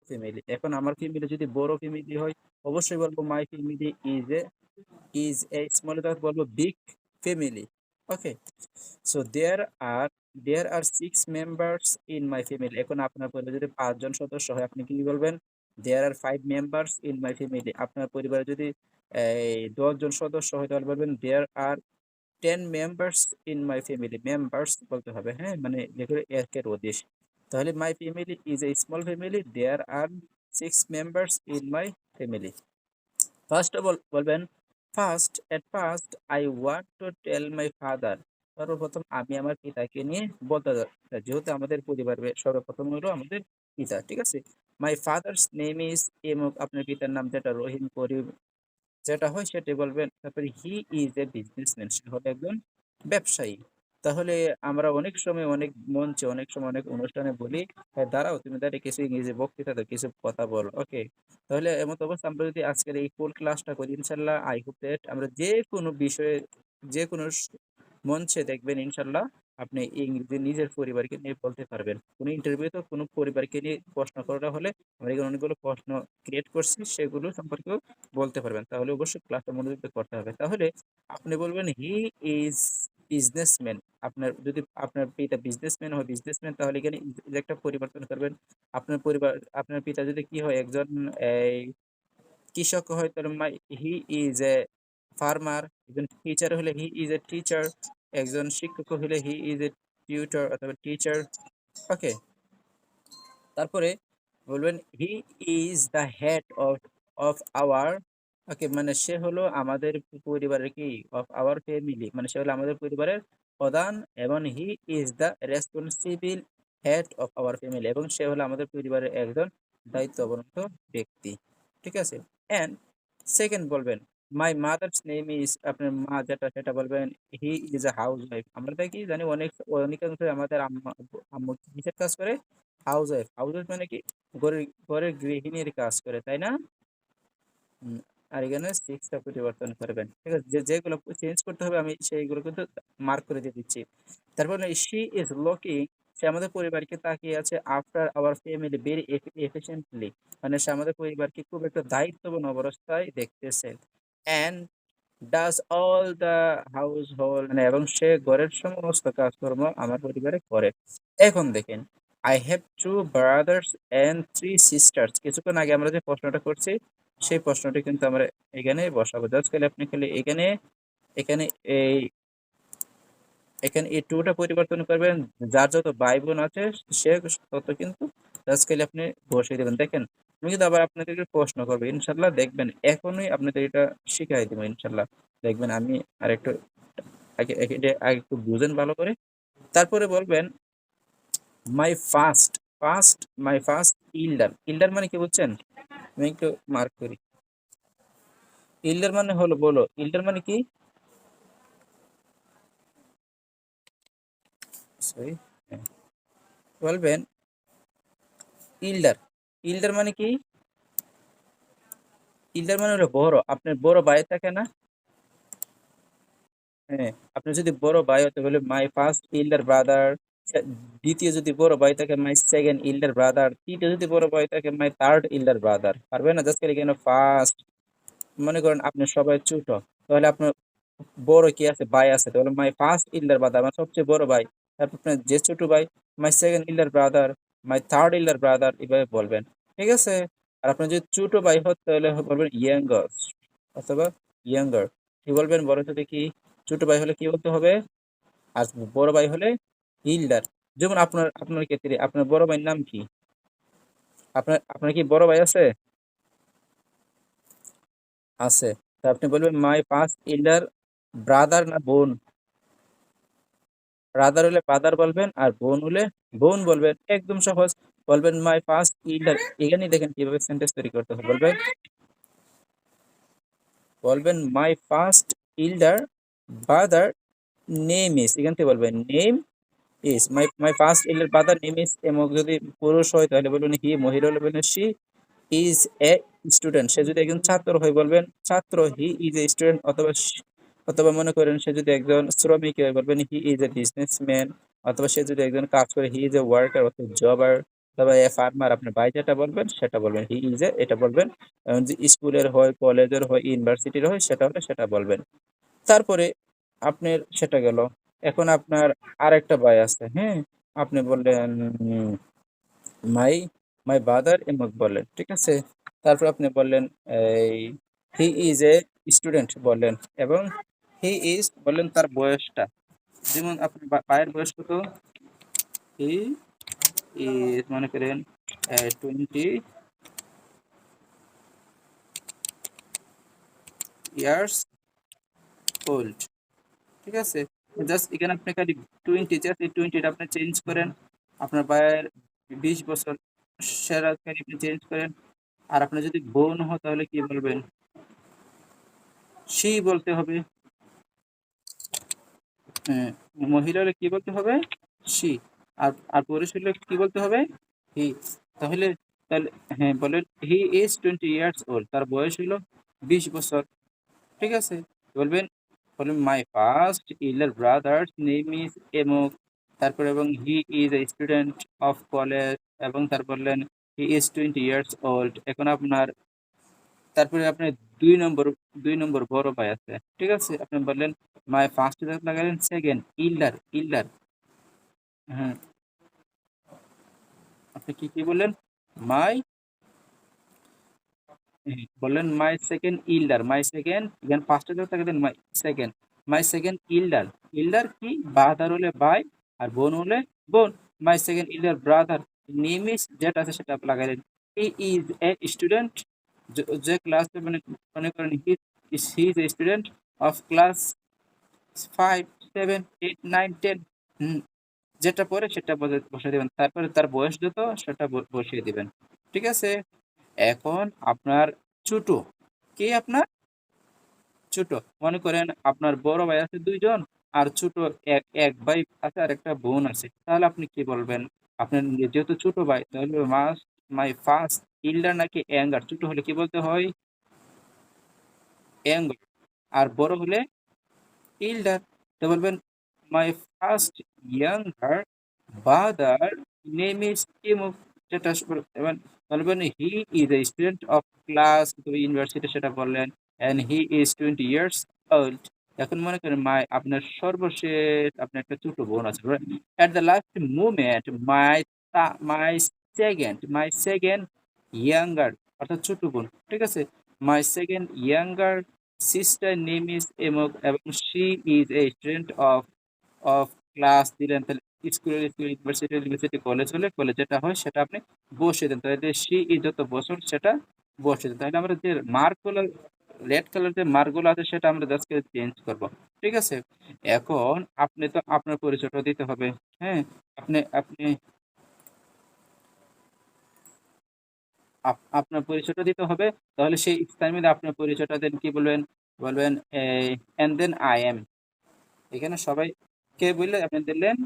Family. এখন আমার family যদি বড় ফ্যামিলি হয়, অবশ্যই বলবো my family is a small, বলবো big family. Okay, so there are 6 members in my family. এখন আপনার পরিবারে যদি 5 জন সদস্য হয়, আপনি কি বলবেন? There are 5 members in my family. আপনার পরিবারে যদি 10 জন সদস্য হয়, তাহলে বলবেন there are 10 members in my family. Members বলতে হবে, হ্যাঁ, মানে যেগুলো একের অধিক। তাহলে my family is a small family, there are 6 members in my family. First বলবেন, first I want to tell my father. সর্বপ্রথম আমি আমার পিতাকে নিয়ে বলতে যাচ্ছি, যেহেতু আমাদের পরিবারের সর্বপ্রথম হলো আমাদের পিতা, ঠিক আছে। মাই ফাদার্স নেম ইজ এমক, আপনার পিতার নাম যেটা রহিম করিম যেটা হয় সেটাই বলবেন। তারপরে হি ইজ এ বিজনেসম্যান, সে হলো একজন ব্যবসায়ী। তাহলে আমরা অনেক সময় অনেক মঞ্চে অনেক সময় অনেক অনুষ্ঠানে বলি, "হ্যাঁ, দাঁড়াও, তুমি দাঁড়িয়ে কিছু ইংরেজি বক্তৃতা দাও, কিছু কথা বলো।" ওকে, তাহলে এমত অবস্থা আমরা যদি আজকের এই ফুল ক্লাসটা করি, ইনশাল্লাহ আই হোপ দ্যাট আমরা যে কোনো বিষয়ে, যে কোনো মঞ্চে দেখবেন ইনশাল্লাহ আপনি ইংরেজি নিজের পরিবারকে নিয়ে বলতে পারবেন। কোনো ইন্টারভিউতে কোনো পরিবারকে নিয়ে প্রশ্ন করা হলে আমরা এখানে অনেকগুলো প্রশ্ন ক্রিয়েট করছি, সেগুলো সম্পর্কেও বলতে পারবেন। তাহলে অবশ্যই ক্লাসটা মনোযোগ দিয়ে করতে হবে। তাহলে আপনি বলবেন হি ইজ বিজনেসম্যান। আপনার যদি আপনার পিতা বিজনেসম্যান হয়, বিজনেসম্যান, তাহলে এখানে is একটা পরিবর্তন করবেন। আপনার পরিবার, আপনার পিতা যদি কি হয়, একজন এই কৃষক হয়, তাহলে হি ইজ এ ফার্মার। একজন টিচার হলে হি ইজ এ টিচার। একজন শিক্ষক হলে হি ইজ এ টিউটর অথবা টিচার। ওকে, তারপরে বলবেন he is the head of our. Okay, মানে সে হলো আমাদের পরিবারের কি, অফ আওয়ার ফ্যামিলি, মানে সে হলো আমাদের পরিবারের প্রধান। এবং he is the responsible head of our family, এবং সে হলো আমাদের পরিবারের একজন দায়িত্বপ্রাপ্ত ব্যক্তি, ঠিক আছে। এন্ড সেকেন্ড বলবেন মাই মাদার্স নেম ইজ, আপনার মা যেটা সেটা বলবেন he is a house wife. আমরা কি জানি, অনেকাংশ আমাদের আম্মা আম্মু কিসের কাজ করে? House wife. হাউস ওয়াইফ মানে কি? ঘরের ঘরের গৃহিণীর কাজ করে, তাই না? হুম, আর এখানে সিক্সটা পরিবর্তন করবেন, ঠিক আছে। যেগুলো চেঞ্জ করতে হবে আমি সেইগুলো কিন্তু মার্ক করে দিয়ে দিচ্ছি। তারপর শি ইজ লুকিং, সে আমাদের পরিবারকে তাকিয়ে আছে, after our family very efficiently, মানে সে আমাদের পরিবারকে খুব একটা দায়িত্ববান অবস্থায় দেখতেছে। And does all the house hold, মানে এবং সে ঘরের সমস্ত কাজকর্ম আমার পরিবারে করে। এখন দেখেন, I have 2 brothers and 3 sisters. কিছুক্ষণ আগে আমরা যে প্রশ্নটা করছি, সেই প্রশ্নটি কিন্তু আমরা এখানে বসাবো। জাস্ট খালি আপনি খালি এখানে এখানে এই এখানে এই টুটা পরিবর্তন করবেন। যার যত ভাই বোন আছে সে তত কিন্তু জাস্ট খালি আপনি বসিয়ে দেবেন। দেখেন, আমি কিন্তু আবার আপনাদেরকে প্রশ্ন করবো ইনশাল্লাহ, দেখবেন এখনই আপনাদের এটা শিখাই দেবো ইনশাল্লাহ। দেখবেন আমি আর একটু এটা আগে একটু বুঝেন ভালো করে, তারপরে বলবেন মাই ফার্স্ট ইল্ডার। ইল্ডার মানে কি বুঝছেন? আমি একটু মার্ক করি। ইল্ডার মানে হলো, বলো ইল্ডার মানে কি? সরি, বলবেন ইল্ডার। ইল্ডার মানে কি? ইল্ডার মানে হলো বড়। আপনার বড় ভাই থাকে না? হ্যাঁ, আপনি যদি বড় ভাই হতে বলে মাই ফার্স্ট ইল্ডার ব্রাদার। দ্বিতীয় যদি বড় ভাই থাকে মাই সেকেন্ড ইল্ডার ব্রাদার। তৃতীয় যদি বড় ভাই থাকে মাই থার্ড ইল্ডার ব্রাদার। পারবে না? জাস্ট এখানে ফার্স্ট, মনে করেন আপনি সবাই ছোট, তাহলে আপনার বড় কি আছে? ভাই আছে, তাহলে মাই ফার্স্ট ইল্ডার ব্রাদার মানে সবচেয়ে বড় ভাই। তারপর আপনার যে ছোট ভাই মাই সেকেন্ড ইল্ডার ব্রাদার, মাই থার্ড ইল্ডার ব্রাদার, এভাবে বলবেন, ঠিক আছে। আর আপনার যদি ছোট ভাই হত তাহলে বলবেন ইয়াঙ্গার অথবা ইয়াঙ্গার। কি বলবেন বড় সাথে কি? ছোট ভাই হলে কি বলতে হবে? আর বড় ভাই হলে ইল্ডার। যেমন আপনার আপনার ক্ষেত্রে আপনার বড় ভাইয়ের নাম কি? আপনার আপনার কি বড় ভাই আছে? আছে। তা আপনি বলবেন মাই ফার্স্ট ইল্ডার ব্রাদার না বোন? ব্রাদার হলে ব্রাদার বলবেন, আর বোন হলে বোন বলবেন। একদম সহজ। বলবেন মাই ফার্স্ট ইল্ডার। এখানেই দেখেন কিভাবে সেন্টেন্স তৈরি করতে হবে। বলবেন my first elder brother name is, এখান থেকে বলবেন name is. My first elder brother name is, এবং যদি পুরুষ হয় তাহলে বলবেন হি, মহিলা হলে বলবেন শি। ইজ এ স্টুডেন্ট, সে যদি একজন ছাত্র হয় বলবেন ছাত্র, হি ইজ এ স্টুডেন্ট। অথবা অথবা মনে করেন সে যদি একজন শ্রমিক হয় বলবেন হি ইজ এ বিজনেসম্যান। অথবা সে যদি একজন কাজ করে হি ইজ এ ওয়ার্কার অথবা জবার। তবে এ ফার্মার আপনার ভাই যেটা বলবেন সেটা বলবেন, হি ইজ এ এটা বলবেন। যে স্কুলের হয়, কলেজের হয়, ইউনিভার্সিটির হয়, সেটা হলে সেটা বলবেন। তারপরে আপনার সেটা গেল। এখন আপনার আরেকটা ভাই আছে, হ্যাঁ? আপনি বললেন মাই মাই ব্রাদার এমক বললেন, ঠিক আছে? তারপর আপনি বললেন এই হি ইজ এ স্টুডেন্ট বললেন, এবং হি ইজ বললেন তার বয়সটা। যেমন আপনার ভাইয়ের বয়স কত? হি ইজ মনে করেন 20 ইয়ার্স ওল্ড, ঠিক আছে? জাস্ট এখানে আপনি খালি 20, জাস্ট এই 20টা আপনি চেঞ্জ করেন। আপনার ভাইয়ের 20 বছর সেরা খালি আপনি চেঞ্জ করেন। আর আপনার যদি বোন হয় তাহলে কি বলবেন? সি বলতে হবে। হ্যাঁ, মহিলা হলে কি বলতে হবে? সি। আর আর পুরুষ হলে কি বলতে হবে? হি। তাহলে তাহলে হ্যাঁ, বলেন হি ইজ 20 ইয়ার্স ওল্ড, তার বয়স হলো 20 বছর, ঠিক আছে? বলবেন বলবেন মাই ফার্স্ট ইলার ব্রাদার্স নেম ইজ এমুক, তারপর এবং he is a student of college, এবং তারপর বললেন হি ইজ 20 ইয়ার্স ওল্ড। এখন আপনার তারপরে আপনার 2 নম্বর 2 নম্বর বড় ভাই আছে, ঠিক আছে? আপনি বললেন মাই ফার্স্ট লাগালেন সেকেন্ড ইল্ডার ইল্ডার। হ্যাঁ, আপনি কি বললেন? মাই বললেন my second elder, my second, এখানে ফার্স্টে যখন থাকে then my second elder. Elder কি? বাদার হলে ভাই, আর বোন হলে বোন। My second elder brother name is, যেটা আছে সেটা লাগাইলেন। হি ইজ এ স্টুডেন্ট, যে ক্লাস মানে মনে করেন he is a student of class 5, 7, 8, 9, 10। Hmm, যেটা পরে সেটা বসিয়ে দিবেন, তারপরে তার বয়স যত সেটা বসিয়ে দিবেন, ঠিক আছে? এখন আপনার ছোট, কে আপনার ছোট? মনে করেন আপনার বড় ভাই আছে 2 জন, আর ছোট এক এক ভাই আছে আর একটা বোন আছে, তাহলে আপনি কি বলবেন? আপনার যেহেতু ছোট ভাই তাহলে মাই ফার্স্ট ইল্ডার নাকি অ্যাঙ্গার? ছোট হলে কি বলতে হয়? অ্যাঙ্গার। আর বড় হলে ইল্ডার। তো বলবেন my first younger brother name is Timu, যেটা এবার বলবেন he is a student of class university, সেটা বললেন, and he is 20 years old. এখন মনে করেন আপনার সর্বশেষ আপনার একটা ছোট বোন আছে, at the last moment my second younger, অর্থাৎ ছোট বোন, ঠিক আছে? My second younger sister name is এমক, এবং she is a student of of class দিলেন। তাহলে স্কুল ইউনিভার্সিটি, ইউনিভার্সিটি কলেজ হলে কলেজ যেটা হয় সেটা আপনি বসিয়ে দেন। তাহলে সি ইজ যত বছর সেটা বসিয়ে দেন। তাহলে আমরা যে মার্কগুলো, রেড কালার যে মার্কগুলো আছে সেটা আমরা জাস্ট চেঞ্জ করব, ঠিক আছে? এখন আপনি তো আপনার পরিচয়টা দিতে হবে, হ্যাঁ? আপনি আপনি আপনার পরিচয়টা দিতে হবে। তাহলে সেই স্থানের মধ্যে আপনার পরিচয়টা দেন, কি বলবেন? বলবেন এন্ড দেন আই এম। এখানে সবাই কে বললে আপনি দিলেন